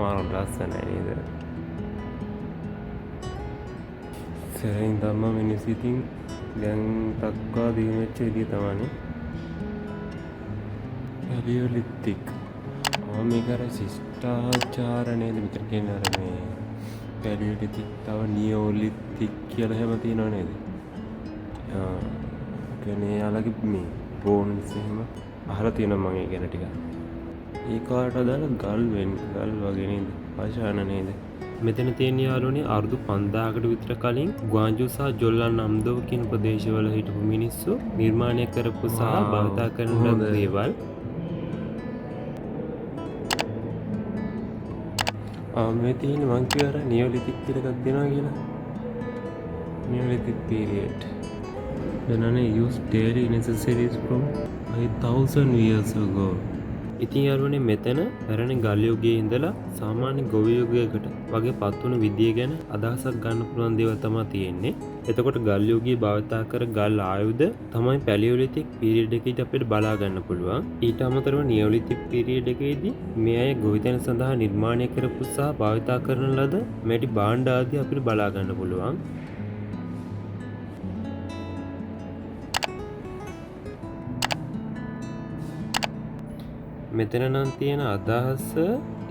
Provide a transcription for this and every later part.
මාර ලස්සනයි නේද? සරෙන් ධම්ම මිනිස්සු ඉතින් දැන් දක්වා දිනු වෙච්ච විදිය තමයි පැලියොලිතික්. මේක අර ශිෂ්ටාචාර නේද මෙතන කියන්නේ අර මේ පැලියොලිතික් තව නියෝලිතික් කියලා හැම තියෙනව නේද? කියන්නේ යාළගේ මේ බෝන්ස් එහෙම අහලා තියෙනවා මම ඒ ගැන ටිකක්. ඒ කාට අදාළ ගල් වගේ නේද? ආශාන නේද? මෙතන තියෙන යාළුවනේ අවුරුදු 5000කට විතර කලින් ග්වාන්ජු සහ ජොල්ලන් නම්දෝ කියන ප්‍රදේශවල හිටපු මිනිස්සු නිර්මාණය කරපු සහ භාවිතා කරන දේවල්. මේ තියෙන මං කියවර නියෝලිතික් කියලා එකක් දෙනවා කියලා. නියෝලිතික් period. Banana used daily necessities from 5000 years ago. ඉතින් යාළුවනේ මෙතන පැරණි ගල් යුගයේ ඉඳලා සාමාන්‍ය ගොවි යුගයකට වගේ පත් වුණු විදිය ගැන අදහසක් ගන්න පුළුවන් දේවල් තමයි තියෙන්නේ. එතකොට ගල් යුගයේ භාවිතා කර ගල් ආයුධ තමයි පැලියොලිතික් පීරියඩ් එකේදී අපිට බලා ගන්න පුළුවන්. ඊට අමතරව නියෝලිතික් පීරියඩ් එකේදී මේ අය ගොවිතැන සඳහා නිර්මාණය කරපු සහ භාවිතා කරන ලද මැටි භාණ්ඩ ආදී අපිට බලා ගන්න පුළුවන්. මෙතන නම් තියෙන අදහස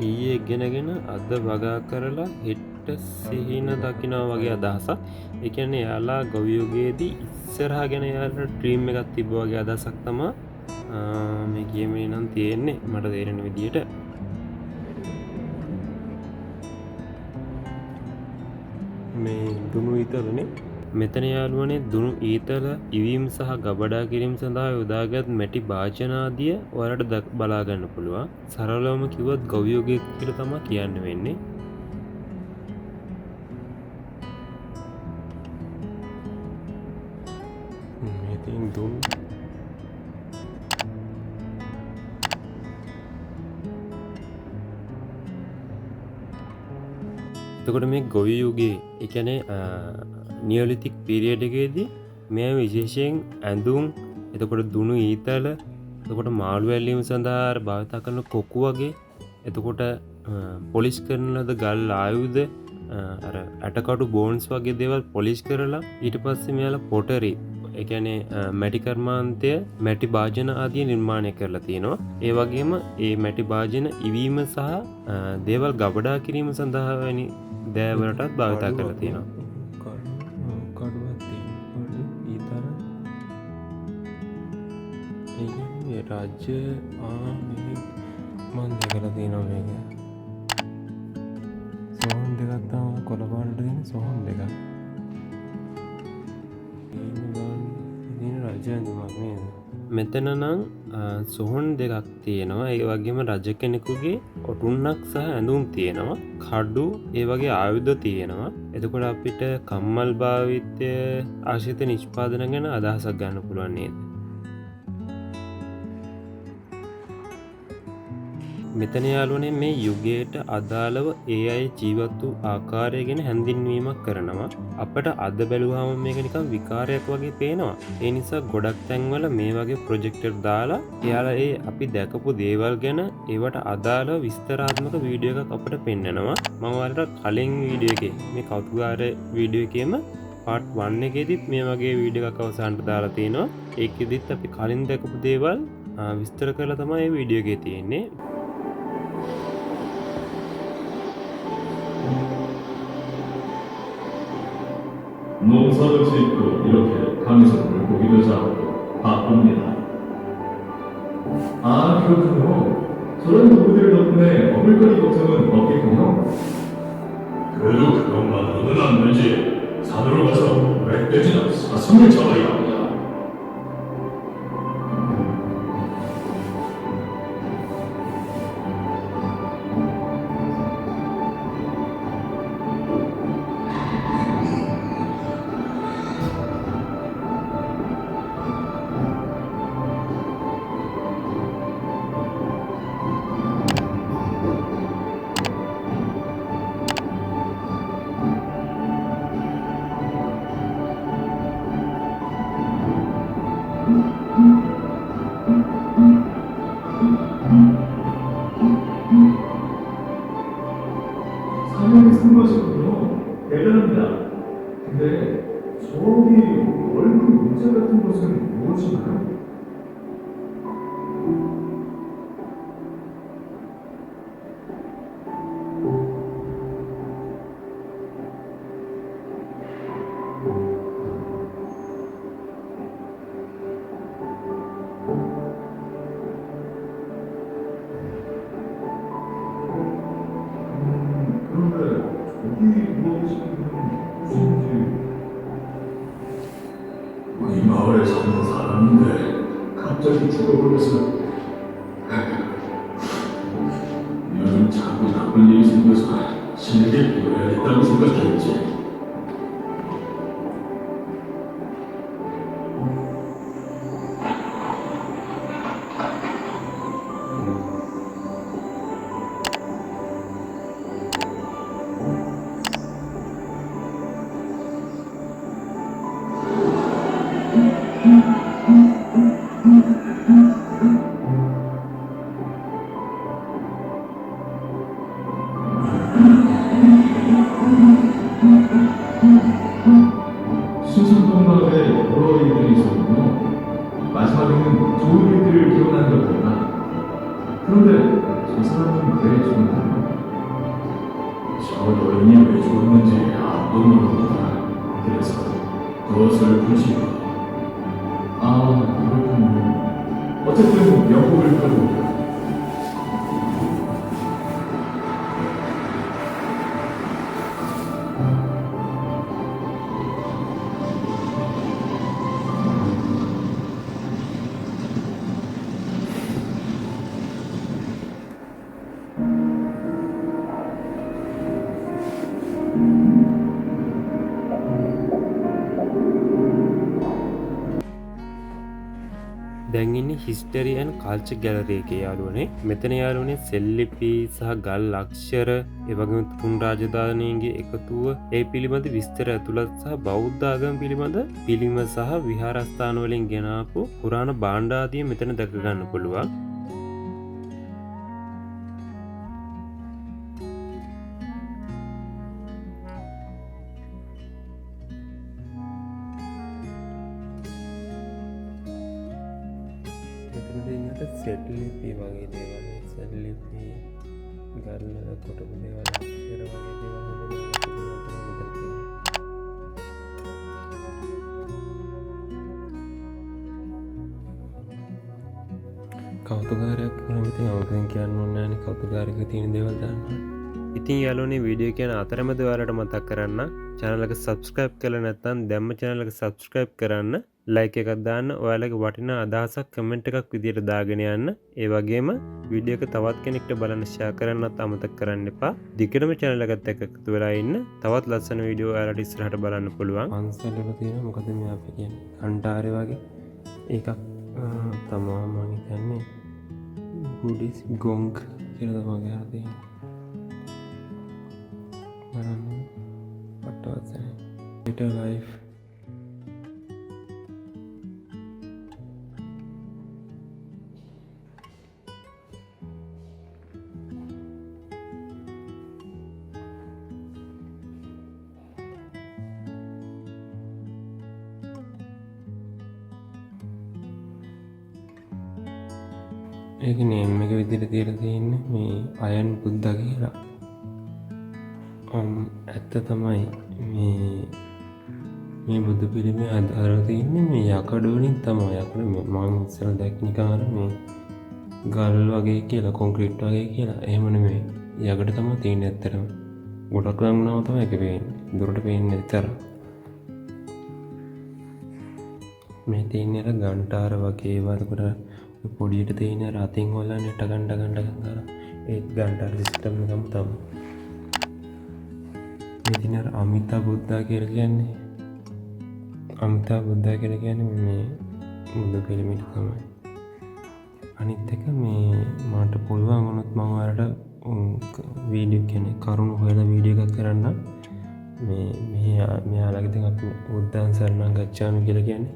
ඊයේ ඉගෙනගෙන අද වගා කරලා හෙට සිහින දකිනවා වගේ අදහසක්. ඒ කියන්නේ යාලා ගොවි යුගයේදී ඉස්සරහා ගැන යාලා ඩ්‍රීම් එකක් තිබ්බා වගේ අදහසක් තමයි මේ කියමේ නම් තියෙන්නේ මට තේරෙන විදියට. මේ දුනු ඊතලනේ මෙතන යාළුවනේ දුනු ඊතල ඉවීම සහ ගබඩා කිරීම සඳහා යොදාගත් මැටි භාජන ආදිය ඔයාලට බලා ගන්න පුළුවන්. සරලවම කිව්වොත් ගොවි යුගයේ කියලා තමයි කියන්න වෙන්නේ. මේ තින් දුන් එතකොට මේ ගොවි යුගයේ ඒ කියන්නේ නියෝලිතික් පීරියඩ් එකේදී මේ විශේෂයෙන් ඇඳුම්, එතකොට දුනු ඊතල, එතකොට මාළු වැල්ලීම සඳහා භාවිත කරන කොක්කු වගේ, එතකොට පොලිෂ් කරන ලද ගල් ආයුධ, අර ඇටකටු බෝන්ස් වගේ දේවල් පොලිෂ් කරලා ඊට පස්සේ මෙයාලා පොටරි, ඒ කියන්නේ මැටි කර්මාන්තය, මැටි භාජන ආදී නිර්මාණය කරලා තියෙනවා. ඒ වගේම ඒ මැටි භාජන ඉවීම සහ දේවල් ගබඩා කිරීම සඳහා වැනි දෑවලටත් භාවිත කරලා තියෙනවා. රාජ්‍ය මන් දැකලා තියෙනවා මේක. සෝහන් දෙකක් තමයි කොළ පාටට තියෙන සෝහන් දෙකක්. ඉතින් රාජ්‍ය ඇඳුමක් නේද? මෙතන නම් සොහොන් දෙකක් තියෙනවා. ඒ වගේම රජ කෙනෙකුගේ ඔටුන්නක් සහ ඇඳුම් තියෙනවා. කඩු ඒ වගේ ආයුධ තියෙනවා. එතකොට අපිට කම්මල් භාවිතය ආශ්‍රිත නිෂ්පාදන ගැන අදහසක් ගන්න පුළුවන් නේද? මෙතන යාළුවනේ මේ යුගයට අදාළව ඒ අය ජීවත් වූ ආකාරය ගැන හැඳින්වීමක් කරනවා. අපට අද බැලුවාම මේක නිකන් විකාරයක් වගේ පේනවා. ඒ නිසා ගොඩක් තැන්වල මේ වගේ ප්‍රොජෙක්ටර් දාලා එයාලා ඒ අපි දැකපු දේවල් ගැන ඒවට අදාළව විස්තරාත්මක වීඩියෝ එකක් අපට පෙන්නනවා. මම ඔයාලට කලින් වීඩියෝ එකේ මේ කෞතුකාර වීඩියෝ එකේම part 1 එකේදීත් මේ වගේ වීඩියෝ එකක් අවසානට දාලා තිනවා. ඒකෙදිත් අපි කලින් දැකපු දේවල් විස්තර කරලා තමයි මේ වීඩියෝ එකේ තියෙන්නේ. 농사를 짓고 이렇게 강에서를 고기도 잡고 바쁩니다. 아, 그렇군요. 저런 도구들 덕분에 먹을거리 걱정은 없겠군요. 그래도 그것만으로는 안 되지. 산으로 가서 멧돼지나 사슴을 잡아야 합니다. 갑자기 죽어버려서 요즘 자꾸 나쁜 일이 생겨서 신에게 빌어야겠다고 생각했지. 수선동마을에 여러 일들이 있었군요. 마지막에는 좋은 일들을 기원한 것같다. 그런데 저 사람은 왜 죽었나? 저 여인이 왜 죽었는지 아무도 모릅니다. 그래서 더 슬프지요. 아, 그렇군요. 어쨌든 영국을 펴봅니다. දැන් ඉන්නේ හිස්ටරි ඇන්ඩ් කල්චර් ගැලරි එකේ යාළුවනේ. මෙතන යාළුවනේ සෙල්ලිපි සහ ගල් අක්ෂර ඒ වගේම තුන් රාජධානීන්ගේ එකතුව ඒ පිළිබඳ විස්තර ඇතුළත් සහ බෞද්ධ ආගම පිළිබඳ පිළිම සහ විහාරස්ථාන වලින් ගෙනාපු පුරාණ භාණ්ඩ ආදිය මෙතන දැක ගන්න පුළුවන්. සෙට්ලිපි වගේ දේවල් සෙල්ලිපි ගල්ල කොටපු දේවල් අක්ෂර වගේ දේවල් කෞතුකාරයක් නමති අවතෙන් කියන්න ඔන්නෑන කෞතුකාරක තියෙන දේවල් දන්න. ඉතින් යාලුවනේ වීඩියෝ කියන අතරමැද ඔයාලට මතක් කරන්න channel එක subscribe කරලා නැත්නම් දැම්ම channel එක subscribe කරන්න, like එකක් දාන්න, ඔයාලගේ වටිනා අදහසක් comment එකක් විදියට දාගෙන යන්න. ඒ වගේම වීඩියෝ එක තවත් කෙනෙක්ට බලන්න share කරන්නත් අමතක කරන්න එපා. දිගටම channel එකත් එක්ක එකතු වෙලා ඉන්න. තවත් ලස්සන වීඩියෝ ඔයාලට ඉස්සරහට බලන්න පුළුවන්. පන්සල් වල තියෙන මොකද මේ අපි කියන්නේ කන්ටාරේ වගේ එකක් තමා මම හිතන්නේ බුද්දිස් ගොංග් කියලා තමයි ගහලා තියෙන්නේ. බලන්න පටවසනේ better life. ඒක නේම් එක විදිහට තියලා තියෙන්නේ මේ අයන් බුද්දා කියලා. ඇත්ත තමයි මේ බුදු පිළිමේ අදාළ තියෙන්නේ මේ යකඩ වලින් තමයි. යකඩ මම ඉස්සර දැක්ක නිකන් අර මේ ගල් වගේ කියලා කොන්ක්‍රීට් වගේ කියලා. එහෙම නෙමෙයි. යකඩ තමයි තියෙන්නේ ඇත්තටම. ගොඩක් ලඟුණාම තමයි ඒක පේන්නේ. දුරට පේන්නේ විතර. මේ තියෙන්නේ අර ගන්ටාර වගේ ඒවා. පොඩියට තියෙන රතින් හොල්ලන්න ටගන් කරා ඒත් ගන්ටාර සිස්ටම් එකම තමයි. ඉතින් අර අමිතා බුද්දා කියලා කියන්නේ අමිතා බුද්දා කියලා කියන්නේ මේ බුදු පිළිමයට තමයි. අනිත් එක මේ මට පුළුවන් වුණොත් මම ඔයාලට වීඩියෝ කියන්නේ කරුණු හොයලා වීඩියෝ එකක් කරන්න. මෙයාලගේ දැන් අපි බුද්ධං සරණං ගච්ඡාමි කියලා කියන්නේ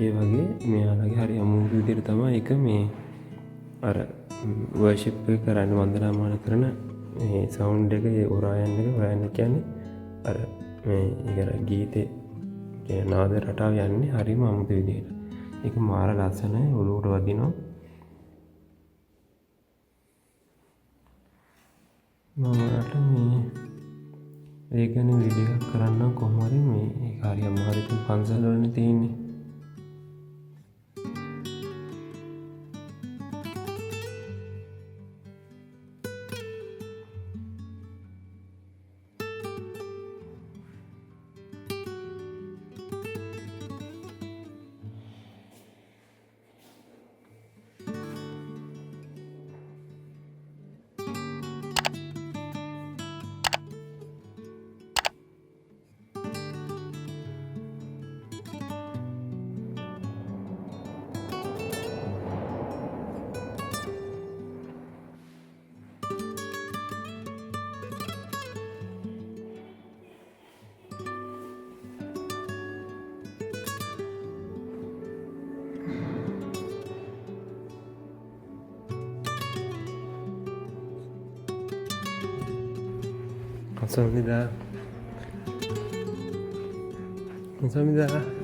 ඒ වගේ මෙයාලගේ හරි අමුතු විදිහට තමයි ඒක මේ අර වර්ෂිප් එක කරන්න වන්දනාමාන කරන මේ සවුන්ඩ් එක ඒ ඔරායන් කියන්නේ අර මේ ඒකර ගීතේ කියන නාද රටාව යන්නේ හරිම අමුතු විදිහට. ඒක මාර ලස්සනයි ඔලුවට වදිනවා. මමට මේ ඒ ගැන වීඩියෝ එකක් කරන්න කොහොම හරි මේ ඒක හරි අමාරුයි පන්සල් වලනේ තියෙන්නේ. 감사합니다. 감사합니다.